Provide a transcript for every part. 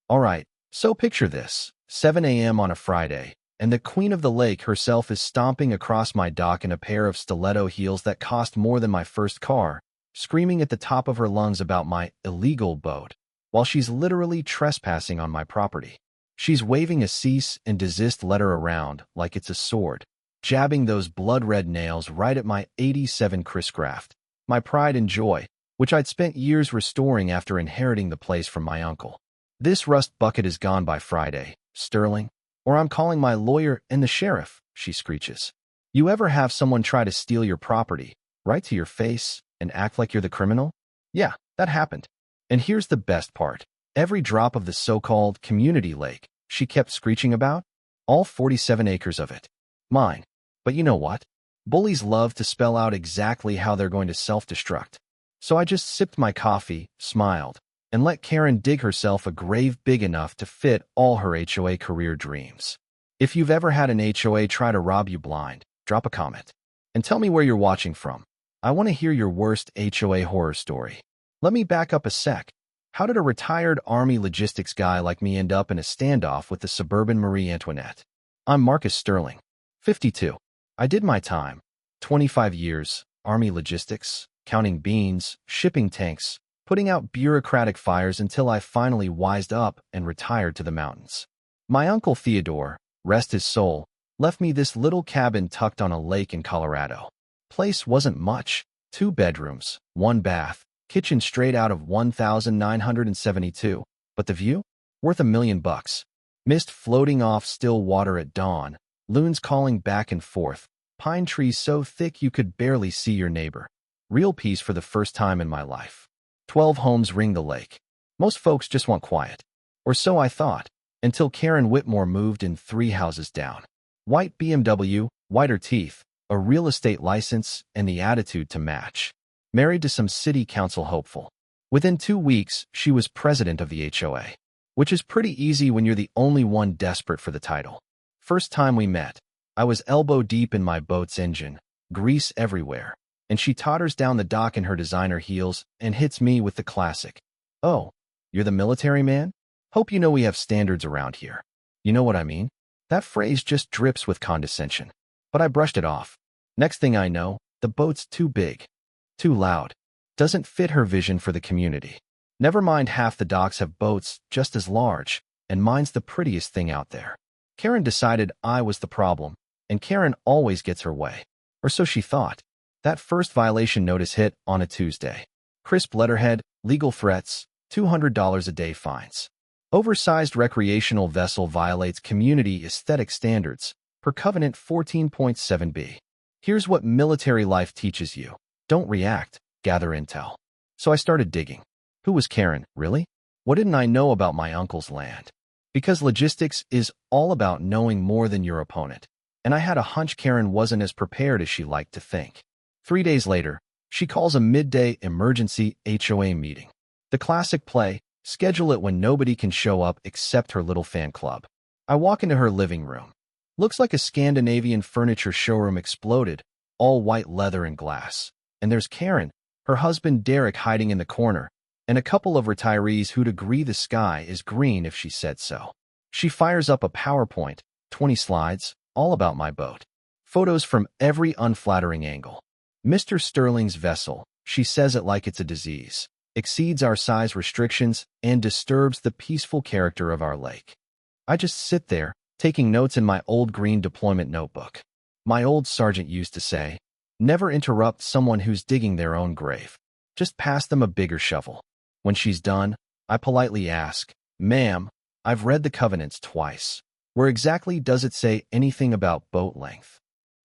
Alright, so picture this, 7 a.m. on a Friday, and the queen of the lake herself is stomping across my dock in a pair of stiletto heels that cost more than my first car, screaming at the top of her lungs about my illegal boat, while she's literally trespassing on my property. She's waving a cease and desist letter around like it's a sword, jabbing those blood-red nails right at my '87 Chris Craft, my pride and joy, which I'd spent years restoring after inheriting the place from my uncle. This rust bucket is gone by Friday, Sterling, or I'm calling my lawyer and the sheriff, she screeches. You ever have someone try to steal your property, right to your face, and act like you're the criminal? Yeah, that happened. And here's the best part. Every drop of the so-called community lake she kept screeching about, all 47 acres of it, mine. But you know what? Bullies love to spell out exactly how they're going to self-destruct. So I just sipped my coffee, smiled, and let Karen dig herself a grave big enough to fit all her HOA career dreams. If you've ever had an HOA try to rob you blind, drop a comment. And tell me where you're watching from. I want to hear your worst HOA horror story. Let me back up a sec. How did a retired Army logistics guy like me end up in a standoff with the suburban Marie Antoinette? I'm Marcus Sterling, 52. I did my time. 25 years, Army logistics, counting beans, shipping tanks, putting out bureaucratic fires until I finally wised up and retired to the mountains. My uncle Theodore, rest his soul, left me this little cabin tucked on a lake in Colorado. Place wasn't much, 2 bedrooms, 1 bath, kitchen straight out of 1972, but the view? Worth $1 million. Mist floating off still water at dawn, loons calling back and forth, pine trees so thick you could barely see your neighbor. Real peace for the first time in my life. 12 homes ring the lake. Most folks just want quiet. Or so I thought, until Karen Whitmore moved in 3 houses down. White BMW, whiter teeth, a real estate license, and the attitude to match. Married to some city council hopeful. Within 2 weeks, she was president of the HOA, which is pretty easy when you're the only one desperate for the title. First time we met, I was elbow deep in my boat's engine, grease everywhere, and she totters down the dock in her designer heels and hits me with the classic. Oh, you're the military man? Hope you know we have standards around here. You know what I mean? That phrase just drips with condescension. But I brushed it off. Next thing I know, the boat's too big. Too loud. Doesn't fit her vision for the community. Never mind half the docks have boats just as large, and mine's the prettiest thing out there. Karen decided I was the problem, and Karen always gets her way. Or so she thought. That first violation notice hit on a Tuesday. Crisp letterhead, legal threats, $200 a day fines. Oversized recreational vessel violates community aesthetic standards, per Covenant 14.7b. Here's what military life teaches you. Don't react, gather intel. So I started digging. Who was Karen, really? What didn't I know about my uncle's land? Because logistics is all about knowing more than your opponent. And I had a hunch Karen wasn't as prepared as she liked to think. 3 days later, she calls a midday emergency HOA meeting. The classic play, schedule it when nobody can show up except her little fan club. I walk into her living room. Looks like a Scandinavian furniture showroom exploded, all white leather and glass. And there's Karen, her husband Derek hiding in the corner, and a couple of retirees who'd agree the sky is green if she said so. She fires up a PowerPoint, 20 slides, all about my boat. Photos from every unflattering angle. Mr. Sterling's vessel, she says it like it's a disease, exceeds our size restrictions and disturbs the peaceful character of our lake. I just sit there, taking notes in my old green deployment notebook. My old sergeant used to say, never interrupt someone who's digging their own grave. Just pass them a bigger shovel. When she's done, I politely ask, ma'am, I've read the covenants twice. Where exactly does it say anything about boat length?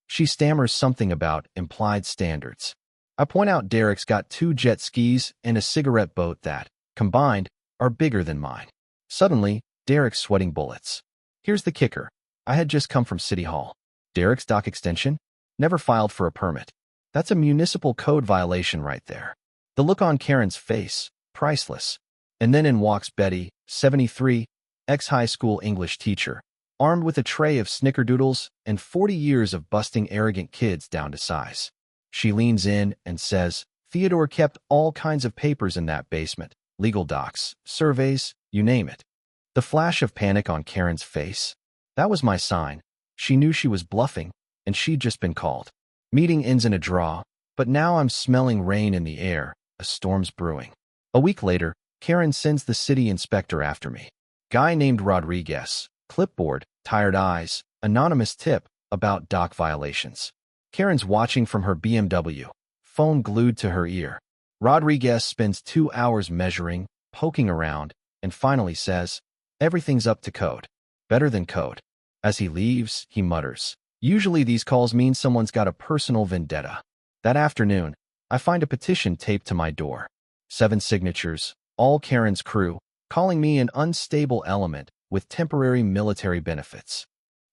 She stammers something about implied standards. I point out Derek's got 2 jet skis and a cigarette boat that, combined, are bigger than mine. Suddenly, Derek's sweating bullets. Here's the kicker. I had just come from City Hall. Derek's dock extension? Never filed for a permit. That's a municipal code violation right there. The look on Karen's face, priceless. And then in walks Betty, 73, ex-high school English teacher, armed with a tray of snickerdoodles and 40 years of busting arrogant kids down to size. She leans in and says, Theodore kept all kinds of papers in that basement, legal docs, surveys, you name it. The flash of panic on Karen's face. That was my sign. She knew she was bluffing, and she'd just been called. Meeting ends in a draw, but now I'm smelling rain in the air. A storm's brewing. A week later, Karen sends the city inspector after me. Guy named Rodriguez. Clipboard, tired eyes, anonymous tip about dock violations. Karen's watching from her BMW, phone glued to her ear. Rodriguez spends 2 hours measuring, poking around, and finally says, "Everything's up to code. Better than code." As he leaves, he mutters, "Usually these calls mean someone's got a personal vendetta." That afternoon, I find a petition taped to my door. 7 signatures, all Karen's crew, calling me an unstable element with temporary military benefits.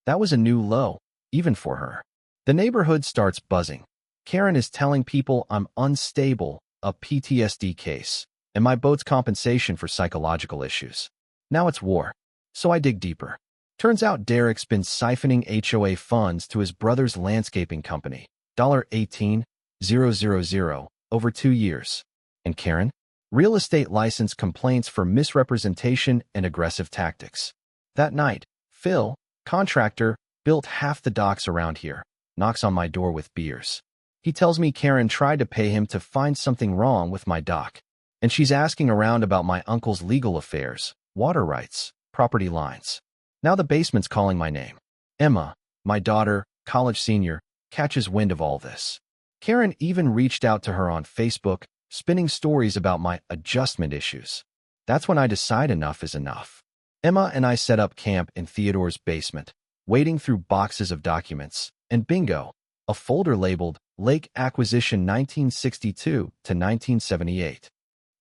That was a new low, even for her. The neighborhood starts buzzing. Karen is telling people I'm unstable, a PTSD case, and my boat's compensation for psychological issues. Now it's war. So I dig deeper. Turns out Derek's been siphoning HOA funds to his brother's landscaping company, $18,000, over 2 years. And Karen? Real estate license complaints for misrepresentation and aggressive tactics. That night, Phil, contractor, built half the docks around here, knocks on my door with beers. He tells me Karen tried to pay him to find something wrong with my dock, and she's asking around about my uncle's legal affairs, water rights, property lines. Now the basement's calling my name. Emma, my daughter, college senior, catches wind of all this. Karen even reached out to her on Facebook, spinning stories about my adjustment issues. That's when I decide enough is enough. Emma and I set up camp in Theodore's basement, wading through boxes of documents, and bingo, a folder labeled Lake Acquisition 1962 to 1978.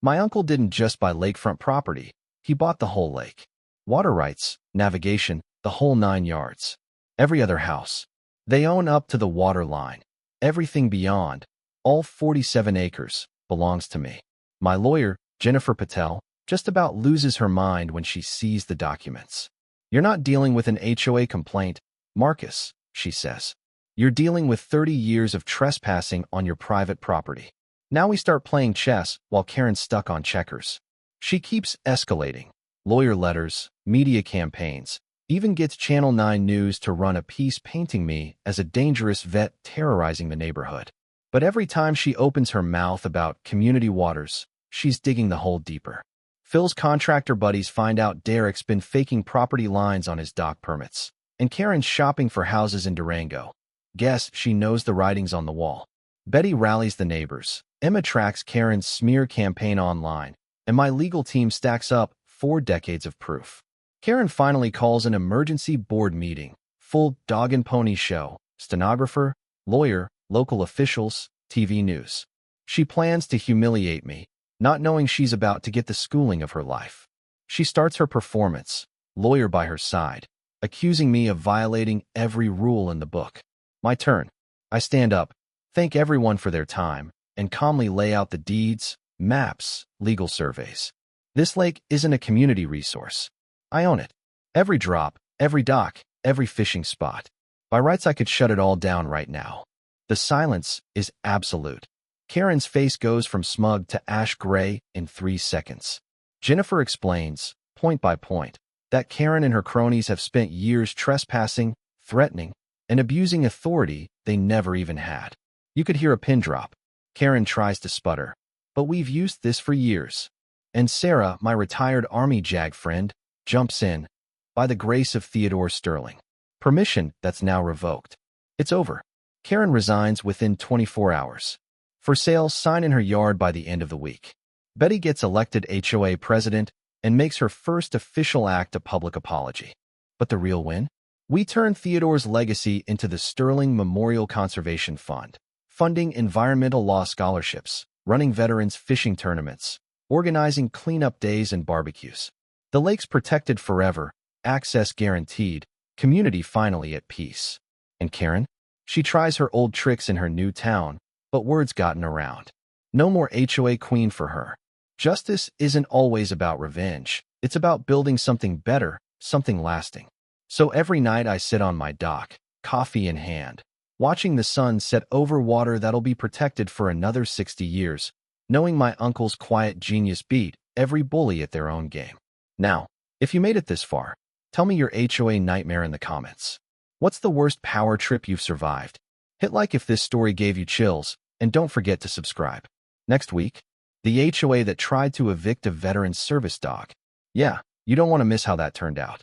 My uncle didn't just buy lakefront property, he bought the whole lake. Water rights, navigation, the whole 9 yards. Every other house. They own up to the water line. Everything beyond, all 47 acres, belongs to me. My lawyer, Jennifer Patel, just about loses her mind when she sees the documents. "You're not dealing with an HOA complaint, Marcus," she says. "You're dealing with 30 years of trespassing on your private property." Now we start playing chess while Karen's stuck on checkers. She keeps escalating. Lawyer letters, media campaigns, even gets Channel 9 News to run a piece painting me as a dangerous vet terrorizing the neighborhood. But every time she opens her mouth about community waters, she's digging the hole deeper. Phil's contractor buddies find out Derek's been faking property lines on his dock permits, and Karen's shopping for houses in Durango. Guess she knows the writings on the wall. Betty rallies the neighbors. Emma tracks Karen's smear campaign online, and my legal team stacks up 4 decades of proof. Karen finally calls an emergency board meeting, full dog and pony show, stenographer, lawyer, local officials, TV news. She plans to humiliate me, not knowing she's about to get the schooling of her life. She starts her performance, lawyer by her side, accusing me of violating every rule in the book. My turn. I stand up, thank everyone for their time, and calmly lay out the deeds, maps, legal surveys. This lake isn't a community resource. I own it. Every drop, every dock, every fishing spot. By rights, I could shut it all down right now. The silence is absolute. Karen's face goes from smug to ash gray in 3 seconds. Jennifer explains, point by point, that Karen and her cronies have spent years trespassing, threatening, and abusing authority they never even had. You could hear a pin drop. Karen tries to sputter. "But we've used this for years." And Sarah, my retired Army JAG friend, jumps in, by the grace of Theodore Sterling. Permission that's now revoked. It's over. Karen resigns within 24 hours. For sale sign in her yard by the end of the week. Betty gets elected HOA president and makes her first official act a public apology. But the real win? We turn Theodore's legacy into the Sterling Memorial Conservation Fund, funding environmental law scholarships, running veterans fishing tournaments, organizing cleanup days and barbecues. The lake's protected forever, access guaranteed, community finally at peace. And Karen? She tries her old tricks in her new town, but word's gotten around. No more HOA queen for her. Justice isn't always about revenge. It's about building something better, something lasting. So every night I sit on my dock, coffee in hand, watching the sun set over water that'll be protected for another 60 years, knowing my uncle's quiet genius beat every bully at their own game. Now, If you made it this far, tell me your HOA nightmare in the comments. What's the worst power trip you've survived? Hit like if this story gave you chills, and don't forget to subscribe. Next week, the HOA that tried to evict a veteran service dog. Yeah, you don't want to miss how that turned out.